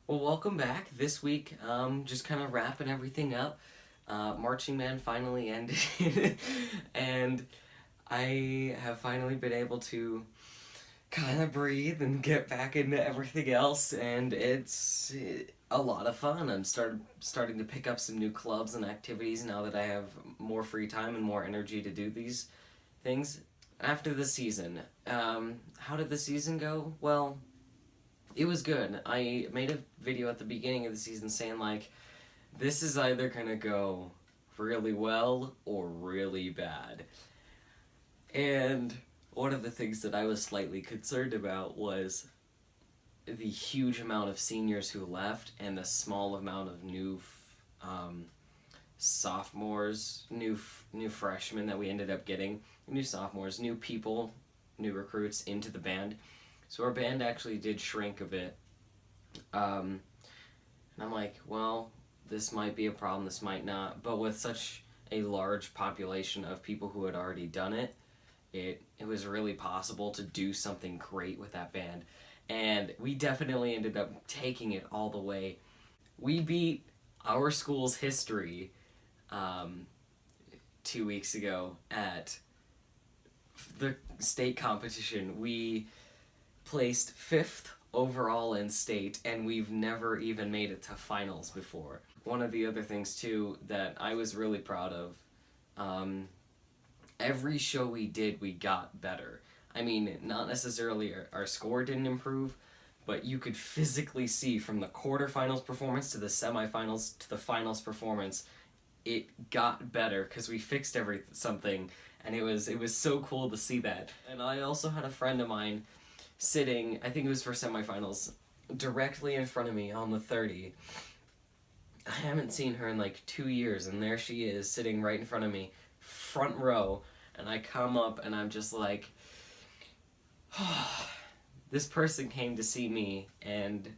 Well, welcome back. This week, just kind of wrapping everything up. Marching Band finally ended, and I have finally been able to kind of breathe and get back into everything else, and it's a lot of fun. I'm starting to pick up some new clubs and activities now that I have more free time and more energy to do these things. After the season, how did the season go? Well, it was good. I made a video at the beginning of the season saying, like, this is either gonna go really well or really bad. And one of the things that I was slightly concerned about was the huge amount of seniors who left and the small amount of new sophomores, new freshmen that we ended up getting, new sophomores, new people, new recruits into the band. So our band actually did shrink a bit. And I'm like, well, this might be a problem, this might not. But with such a large population of people who had already done it, it was really possible to do something great with that band. And we definitely ended up taking it all the way. We beat our school's history 2 weeks ago at the state competition. We placed fifth overall in state, and we've never even made it to finals before. One of the other things, too, that I was really proud of, every show we did, we got better. I mean, not necessarily our score didn't improve, but you could physically see from the quarterfinals performance to the semifinals to the finals performance, it got better because we fixed something, and it was so cool to see that. And I also had a friend of mine sitting, I think it was for semifinals, directly in front of me on the 30. I haven't seen her in like 2 years, and there she is sitting right in front of me, front row, and I come up and I'm just like, oh, this person came to see me, and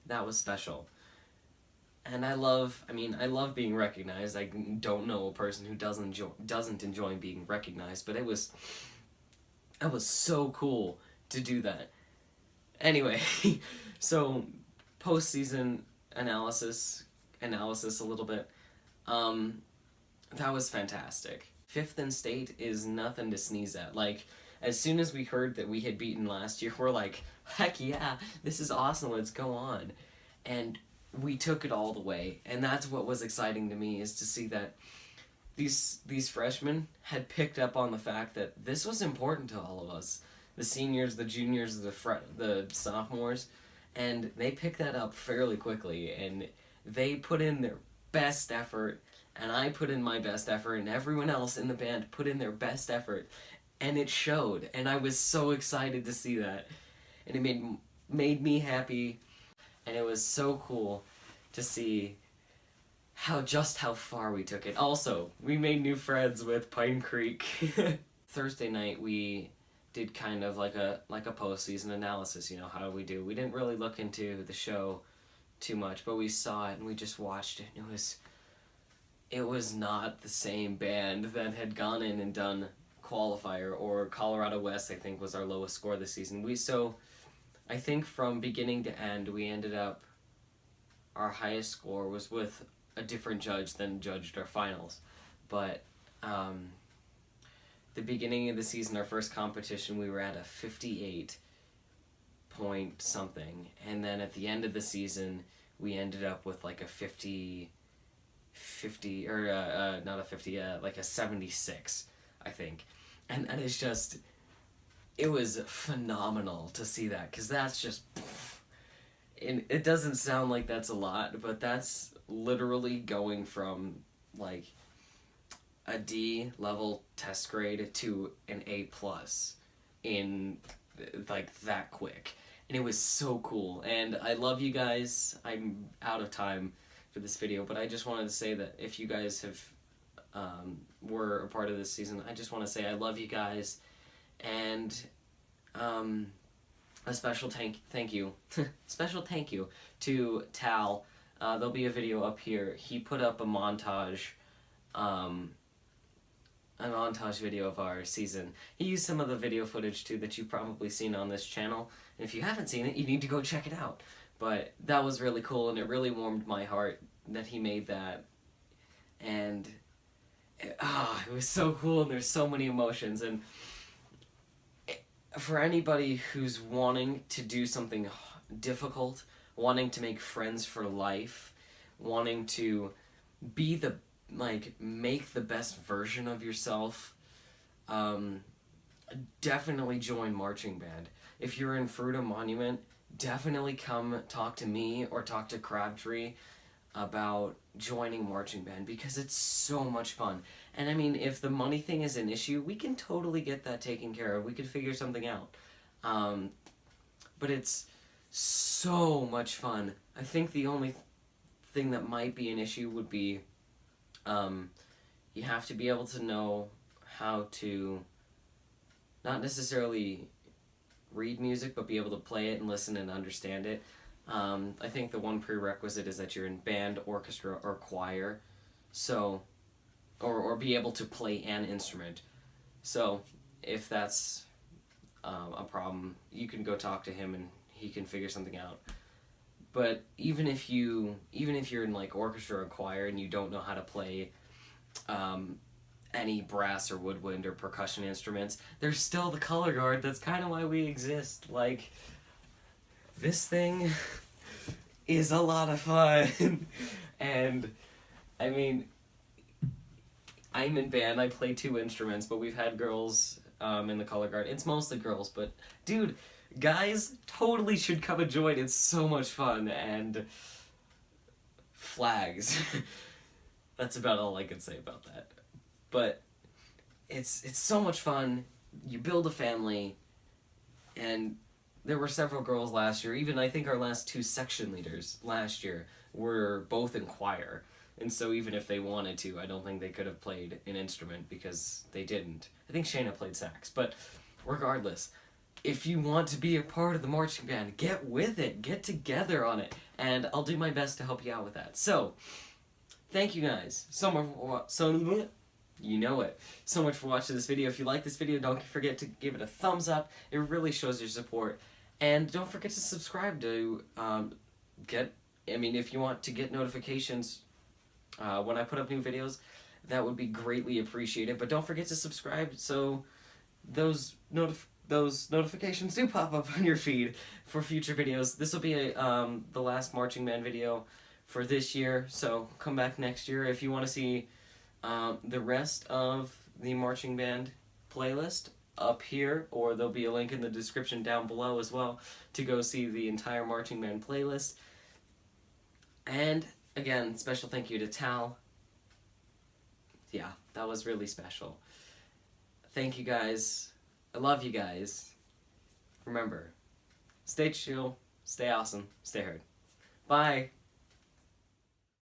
that was special. And I love being recognized. I don't know a person who doesn't enjoy being recognized, but it was so cool to do that. Anyway, so postseason analysis a little bit. That was fantastic. Fifth in state is nothing to sneeze at. Like, as soon as we heard that we had beaten last year, we're like, heck yeah, this is awesome, let's go on. And we took it all the way, and that's what was exciting to me, is to see that these freshmen had picked up on the fact that this was important to all of us. The seniors, the juniors, the sophomores, and they picked that up fairly quickly, and they put in their best effort, and I put in my best effort, and everyone else in the band put in their best effort, and it showed, and I was so excited to see that, and it made me happy, and it was so cool to see how far we took it. Also, we made new friends with Pine Creek. Thursday night we did kind of like a postseason analysis. You know, how do we do? We didn't really look into the show too much, but we saw it and we just watched it. And it was not the same band that had gone in and done qualifier, or Colorado West, I think, was our lowest score this season. I think from beginning to end, we ended up, our highest score was with a different judge than judged our finals. But the beginning of the season, our first competition, we were at a 58 point something. And then at the end of the season, we ended up with like a 50, or not a 50, like a 76, I think. And that is just, it was phenomenal to see that, because that's just, and it doesn't sound like that's a lot, but that's literally going from like a D level test grade to an A plus in like that quick. And it was so cool. And I love you guys. I'm out of time for this video, but I just wanted to say that if you guys have were a part of this season, I just want to say I love you guys, and a special thank you special thank you to Tal. There'll be a video up here. He put up a montage video of our season. He used some of the video footage too that you've probably seen on this channel, and if you haven't seen it, you need to go check it out. But that was really cool, and it really warmed my heart that he made that. And it was so cool, and there's so many emotions. And for anybody who's wanting to do something difficult, wanting to make friends for life, wanting to be the, like, make the best version of yourself, definitely join marching band. If you're in Fruita Monument, definitely come talk to me or talk to Crabtree about joining marching band, because it's so much fun. And I mean, if the money thing is an issue, we can totally get that taken care of. We could figure something out. But it's so much fun. I think the only thing that might be an issue would be you have to be able to know how to not necessarily read music, but be able to play it and listen and understand it. I think the one prerequisite is that you're in band, orchestra, or choir, so, or be able to play an instrument. So, if that's a problem, you can go talk to him and he can figure something out. But even if you're in like orchestra or choir and you don't know how to play any brass or woodwind or percussion instruments, there's still the color guard. That's kind of why we exist. Like, this thing is a lot of fun. And I mean, I'm in band, I play 2 instruments, but we've had girls in the color guard. It's mostly girls, but dude, guys totally should come and join. It's so much fun. And flags. That's about all I can say about that. But it's so much fun. You build a family, and there were several girls last year. Even I think our last 2 section leaders last year were both in choir. And so even if they wanted to, I don't think they could have played an instrument because they didn't. I think Shayna played sax. But regardless, if you want to be a part of the marching band, get with it. Get together on it. And I'll do my best to help you out with that. So, thank you guys so much for you know it. So much for watching this video. If you like this video, don't forget to give it a thumbs up. It really shows your support. And don't forget to subscribe to if you want to get notifications when I put up new videos, that would be greatly appreciated. But don't forget to subscribe so those notifications do pop up on your feed for future videos. This will be the last marching band video for this year, so come back next year if you want to see the rest of the marching band playlist up here, or there'll be a link in the description down below as well to go see the entire marching band playlist. And again, special thank you to Tal. Yeah, that was really special. Thank you guys. I love you guys. Remember, stay chill, stay awesome, stay heard. Bye.